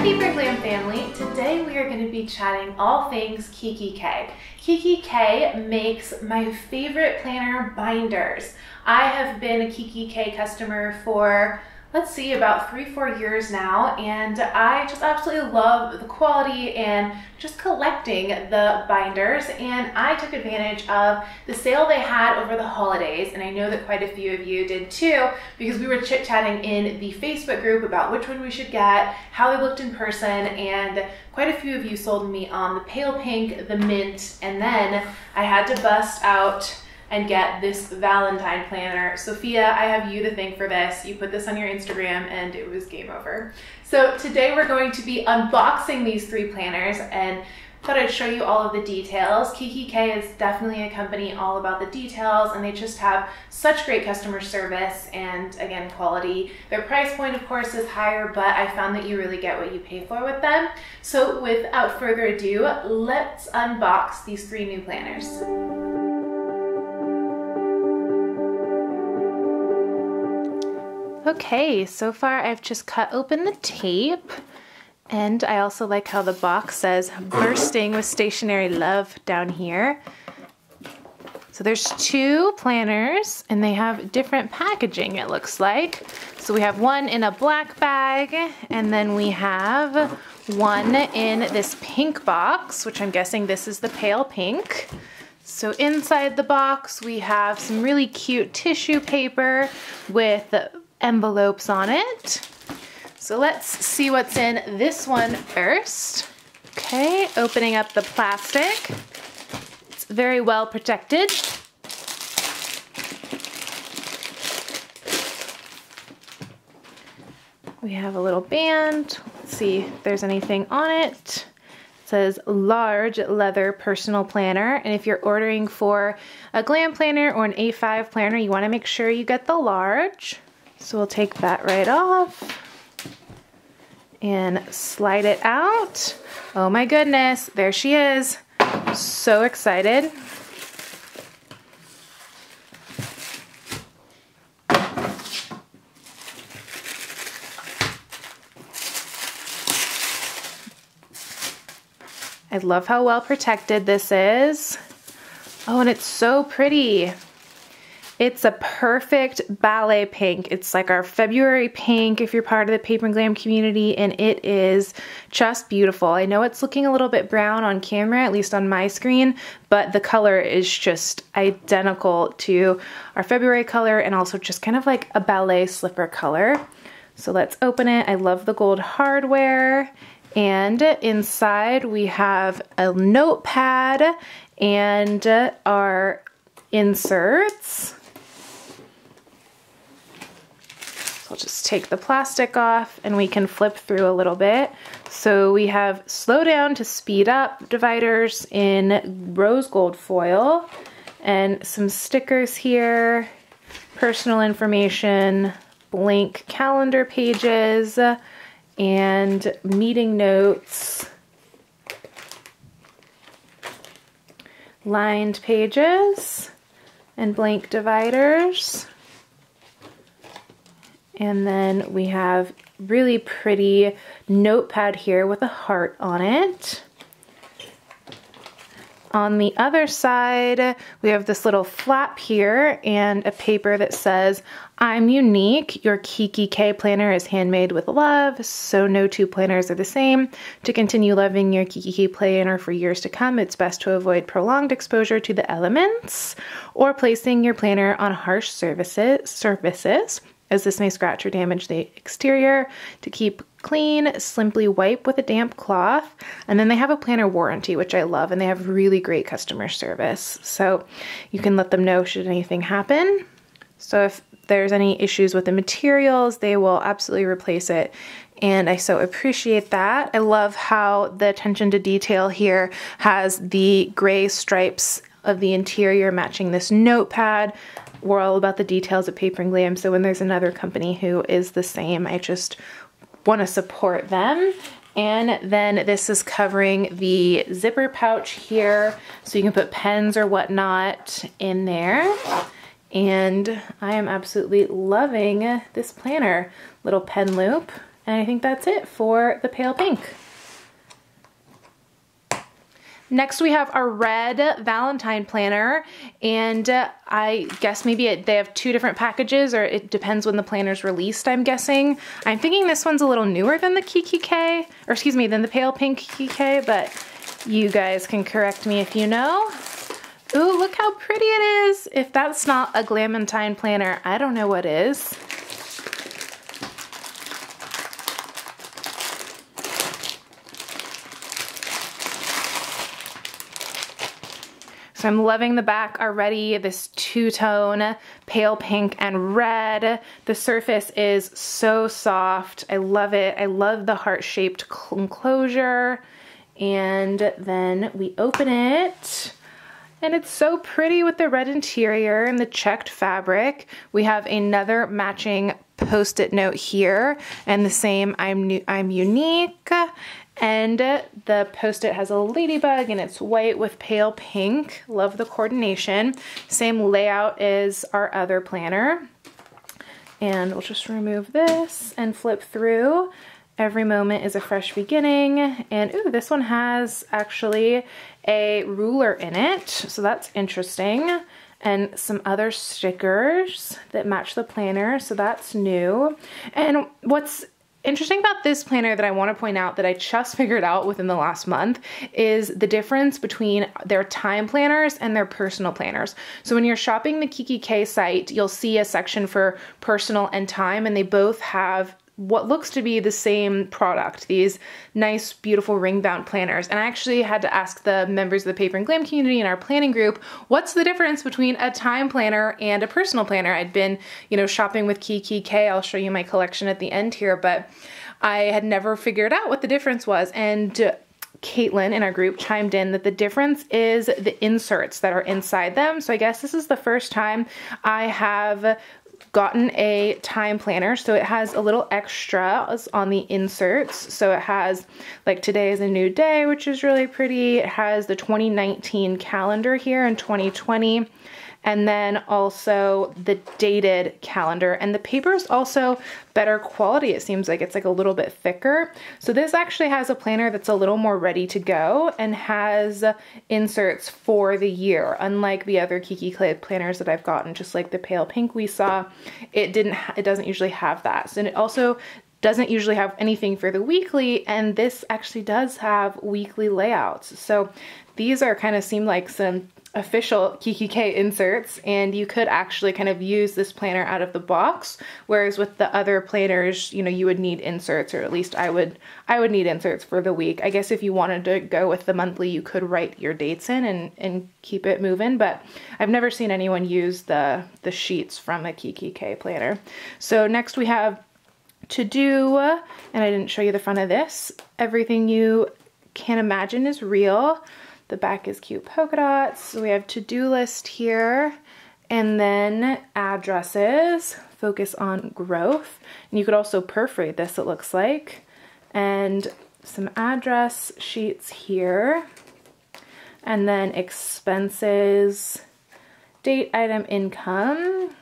Paper Glam family, today we are going to be chatting all things Kikki K. Kikki K makes my favorite planner binders. I have been a Kikki K customer for, let's see, about 3-4 years now, and I just absolutely love the quality and just collecting the binders. And I took advantage of the sale they had over the holidays, and I know that quite a few of you did too, because we were chit-chatting in the Facebook group about which one we should get, how they looked in person, and quite a few of you sold me on the pale pink, the mint, and then I had to bust out and get this Valentine planner. Sophia, I have you to thank for this. You put this on your Instagram and it was game over. So today we're going to be unboxing these 3 planners and thought I'd show you all of the details. Kikki K is definitely a company all about the details, and they just have such great customer service and, again, quality. Their price point, of course, is higher, but I found that you really get what you pay for with them. So without further ado, let's unbox these 3 new planners. Okay, so far I've just cut open the tape, and I also like how the box says bursting with stationery love down here. So there's 2 planners and they have different packaging, it looks like. So we have one in a black bag, and then we have one in this pink box, which I'm guessing this is the pale pink. So inside the box we have some really cute tissue paper with envelopes on it. So let's see what's in this one first. Okay, opening up the plastic. It's very well protected. We have a little band. Let's see if there's anything on it. It says large leather personal planner, and if you're ordering for a Glam planner or an A5 planner, you want to make sure you get the large. So we'll take that right off and slide it out. Oh my goodness, there she is. So excited. I love how well protected this is. Oh, and it's so pretty. It's a perfect ballet pink. It's like our February pink if you're part of the Paper Glam community, and it is just beautiful. I know it's looking a little bit brown on camera, at least on my screen, but the color is just identical to our February color, and also just kind of like a ballet slipper color. So let's open it. I love the gold hardware, and inside we have a notepad and our inserts. I'll just take the plastic off and we can flip through a little bit. So we have slow down to speed up dividers in rose gold foil, and some stickers here, personal information, blank calendar pages, and meeting notes, lined pages, and blank dividers. And then we have really pretty notepad here with a heart on it. On the other side, we have this little flap here and a paper that says, "I'm unique. Your Kikki K planner is handmade with love, so no 2 planners are the same. To continue loving your Kikki K planner for years to come, it's best to avoid prolonged exposure to the elements or placing your planner on harsh surfaces, as this may scratch or damage the exterior. To keep clean, simply wipe with a damp cloth." And then they have a planner warranty, which I love, and they have really great customer service. So you can let them know should anything happen. So if there's any issues with the materials, they will absolutely replace it. And I so appreciate that. I love how the attention to detail here has the gray stripes of the interior matching this notepad. We're all about the details at Paper Glam, so when there's another company who is the same, I just want to support them. And then this is covering the zipper pouch here, so you can put pens or whatnot in there. And I am absolutely loving this planner. Little pen loop, And I think that's it for the pale pink. Next we have our red Valentine planner, and I guess maybe they have two different packages, or it depends when the planner's released, I'm guessing. I'm thinking this one's a little newer than the Kikki K, or excuse me, than the pale pink Kikki K, but you guys can correct me if you know. Ooh, look how pretty it is. If that's not a Valentine planner, I don't know what is. So I'm loving the back already, this two-tone pale pink and red. The surface is so soft. I love it. I love the heart-shaped enclosure. And then we open it, and it's so pretty with the red interior and the checked fabric. We have another matching post-it note here, and the same I'm unique. And the post-it has a ladybug, and it's white with pale pink. Love the coordination. Same layout as our other planner. And we'll just remove this and flip through. Every moment is a fresh beginning. And ooh, this one has actually a ruler in it, so that's interesting. And some other stickers that match the planner, so that's new. And what's interesting about this planner that I want to point out that I just figured out within the last month is the difference between their time planners and their personal planners. So when you're shopping the Kikki K site, you'll see a section for personal and time, and they both have what looks to be the same product, these nice, beautiful ring-bound planners. And I actually had to ask the members of the Paper and Glam community in our planning group, what's the difference between a time planner and a personal planner? I'd been, shopping with Kikki K. I'll show you my collection at the end here, but I had never figured out what the difference was. And Caitlin in our group chimed in that the difference is the inserts that are inside them. So I guess this is the first time I have gotten a time planner, so it has a little extras on the inserts. So it has like today is a new day, which is really pretty. It has the 2019 calendar here and 2020, and then also the dated calendar. And the paper is also better quality. It seems like it's like a little bit thicker. So this actually has a planner that's a little more ready to go and has inserts for the year. Unlike the other Kikki K planners that I've gotten, just like the pale pink we saw, it doesn't usually have that. And it also doesn't usually have anything for the weekly, and this actually does have weekly layouts. So these are kind of seem like some official Kikki K inserts, and you could actually kind of use this planner out of the box, whereas with the other planners, you would need inserts, or at least I would need inserts for the week. I guess if you wanted to go with the monthly, you could write your dates in and keep it moving, but I've never seen anyone use the sheets from a Kikki K planner. So next we have to do, and I didn't show you the front of this. Everything you can imagine is real. The back is cute polka dots. So we have to-do list here, and then addresses, focus on growth. And you could also perforate this, it looks like. And some address sheets here. And then expenses, date, item, income.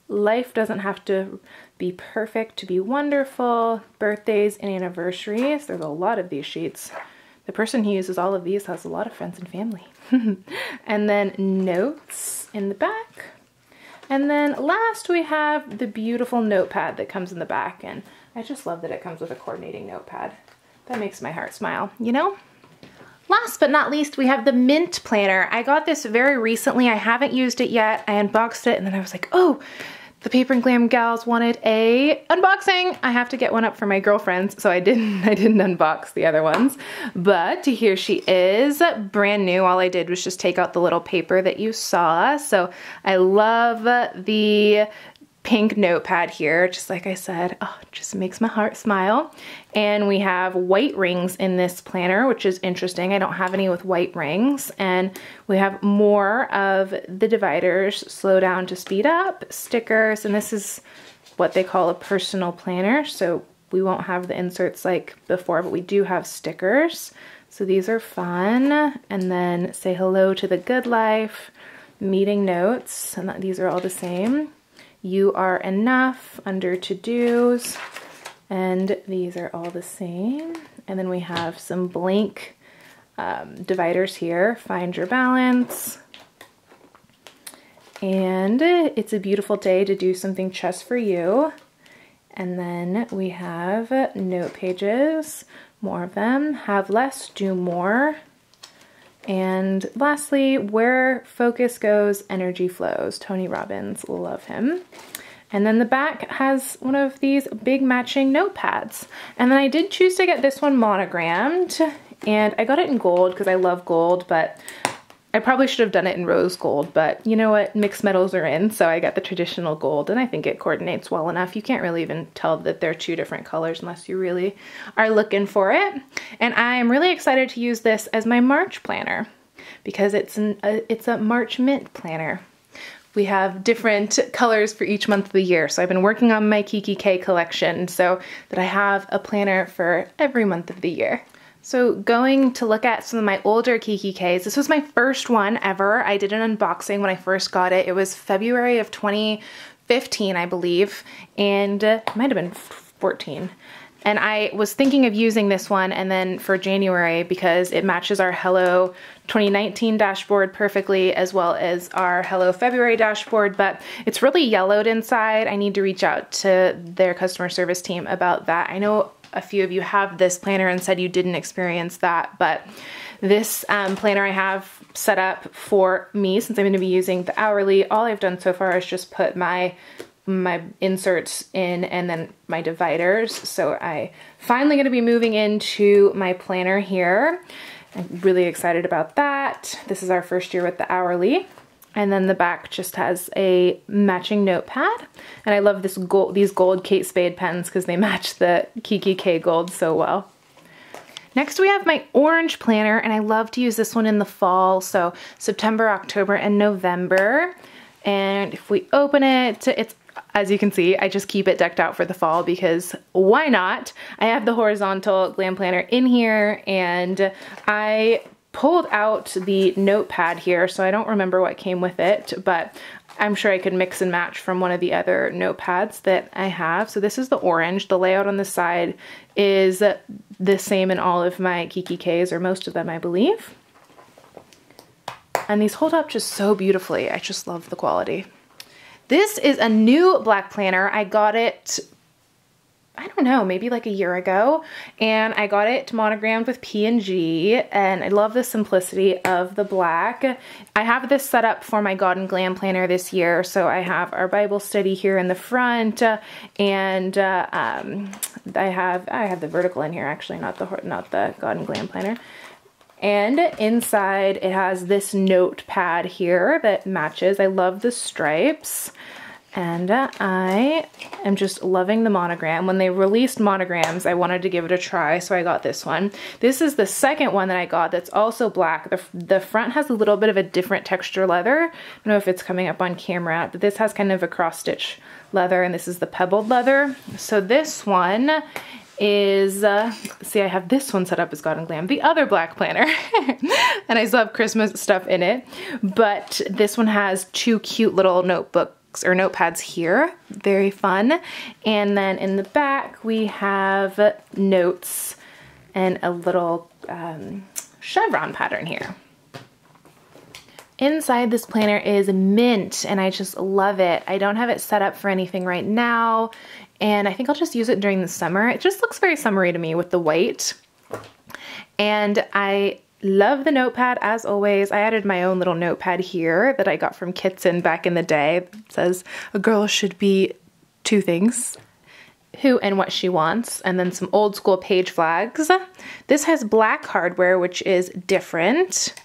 Life doesn't have to be perfect to be wonderful. Birthdays and anniversaries. There's a lot of these sheets. The person who uses all of these has a lot of friends and family. And then notes in the back. And then last we have the beautiful notepad that comes in the back. And I just love that it comes with a coordinating notepad. That makes my heart smile, Last but not least, we have the Mint Planner. I got this very recently. I haven't used it yet. I unboxed it, and then I was like, oh, the Paper and Glam gals wanted a unboxing. I have to get one up for my girlfriends, so I didn't unbox the other ones. But here she is, brand new. All I did was just take out the little paper that you saw. So I love the pink notepad here, just like I said. Oh, it just makes my heart smile. And we have white rings in this planner, which is interesting. I don't have any with white rings. And we have more of the dividers, slow down to speed up, stickers, and this is what they call a personal planner. So we won't have the inserts like before, but we do have stickers. So these are fun. And then say hello to the good life, meeting notes, and these are all the same. You are enough, under to-dos, And these are all the same. And then we have some blank dividers here. Find your balance. And it's a beautiful day to do something just for you. And then we have note pages, more of them. Have less, do more. And lastly, where focus goes, energy flows. Tony Robbins, love him. And then the back has one of these big matching notepads. And then I did choose to get this one monogrammed, and I got it in gold because I love gold, but I probably should have done it in rose gold, but you know what, mixed metals are in, so I got the traditional gold, and I think it coordinates well enough. You can't really even tell that they're two different colors unless you really are looking for it. And I'm really excited to use this as my March planner because it's a March mint planner. We have different colors for each month of the year. So I've been working on my Kikki K collection so that I have a planner for every month of the year. So going to look at some of my older Kikki Ks, this was my first one ever. I did an unboxing when I first got it. It was February of 2015, I believe, and it might have been 14. And I was thinking of using this one and then for January because it matches our Hello 2019 dashboard perfectly as well as our Hello February dashboard, but it's really yellowed inside. I need to reach out to their customer service team about that. I know a few of you have this planner and said you didn't experience that, but this planner I have set up for me since I'm going to be using the hourly. All I've done so far is just put my inserts in and then my dividers. So I finally going to be moving into my planner here. I'm really excited about that. This is our first year with the hourly. And then the back just has a matching notepad. And I love this these gold Kate Spade pens because they match the Kikki K gold so well. Next we have my orange planner, and I love to use this one in the fall. So September, October, and November. And if we open it, it's, as you can see, I just keep it decked out for the fall because why not? I have the horizontal Glam planner in here, and I pulled out the notepad here, so I don't remember what came with it, but I'm sure I could mix and match from one of the other notepads that I have. So this is the orange. The layout on the side is the same in all of my Kikki Ks, or most of them, I believe. And these hold up just so beautifully. I just love the quality. This is a new black planner. I got it, I don't know, maybe like a year ago, and I got it monogrammed with P&G, and I love the simplicity of the black. I have this set up for my God and Glam planner this year, so I have our Bible study here in the front, and I have the vertical in here actually, not the God and Glam planner. And inside it has this notepad here that matches. I love the stripes. And I am just loving the monogram. When they released monograms, I wanted to give it a try, so I got this one. This is the second one that I got that's also black. The front has a little bit of a different texture leather. I don't know if it's coming up on camera, but this has kind of a cross-stitch leather, and this is the pebbled leather. So this one is, see, I have this one set up as God and Glam, the other black planner, and I still have Christmas stuff in it, but this one has two cute little notebooks or notepads here, very fun. And then in the back we have notes and a little chevron pattern here. Inside this planner is mint, and I just love it. I don't have it set up for anything right now, and I think I'll just use it during the summer. It just looks very summery to me with the white. And I love the notepad as always. I added my own little notepad here that I got from Kitson back in the day. It says a girl should be two things: who and what she wants, and then some old school page flags. This has black hardware, which is different.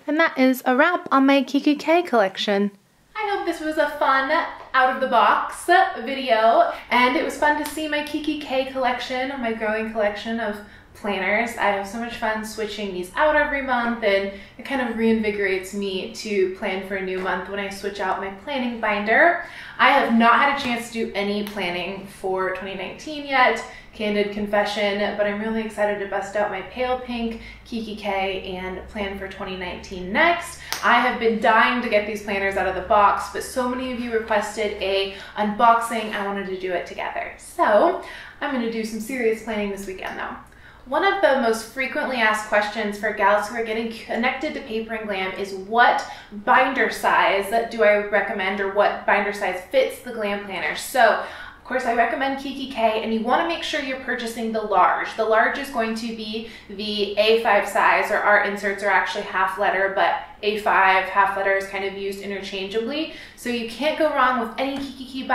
And that is a wrap on my Kikki K collection. I hope this was a fun out of the box video, and it was fun to see my Kikki K collection, my growing collection of planners. I have so much fun switching these out every month, and it kind of reinvigorates me to plan for a new month when I switch out my planning binder. I have not had a chance to do any planning for 2019 yet, candid confession, but I'm really excited to bust out my pale pink Kikki K and plan for 2019 next. I have been dying to get these planners out of the box, but so many of you requested a unboxing, I wanted to do it together. So I'm gonna do some serious planning this weekend though. One of the most frequently asked questions for gals who are getting connected to Paper and Glam is what binder size do I recommend, or what binder size fits the Glam planner. So of course I recommend Kikki K, and you want to make sure you're purchasing the large. The large is going to be the A5 size, or our inserts are actually half letter, but A5 half letter is kind of used interchangeably. So you can't go wrong with any Kikki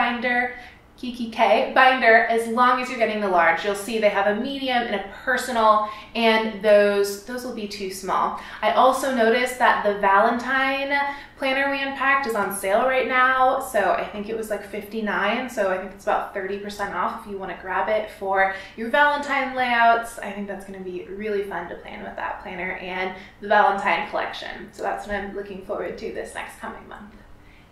K binder as long as you're getting the large. You'll see they have a medium and a personal, and those will be too small. I also noticed that the Valentine Planner we unpacked is on sale right now, so I think it was like $59, so I think it's about 30% off if you want to grab it for your Valentine layouts. I think that's going to be really fun to plan with that planner and the Valentine collection. So that's what I'm looking forward to this next coming month.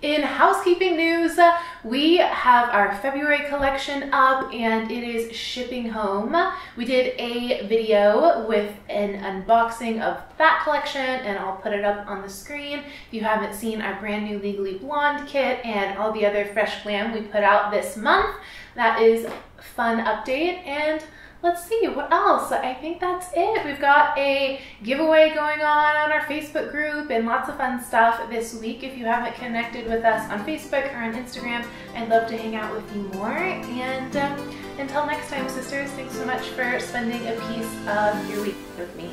In housekeeping news, we have our February collection up and it is shipping home. We did a video with an unboxing of that collection, and I'll put it up on the screen. If you haven't seen our brand new Legally Blonde kit and all the other fresh glam we put out this month, that is a fun update. And let's see, what else? I think that's it. We've got a giveaway going on our Facebook group and lots of fun stuff this week. If you haven't connected with us on Facebook or on Instagram, I'd love to hang out with you more. And until next time, sisters, thanks so much for spending a piece of your week with me.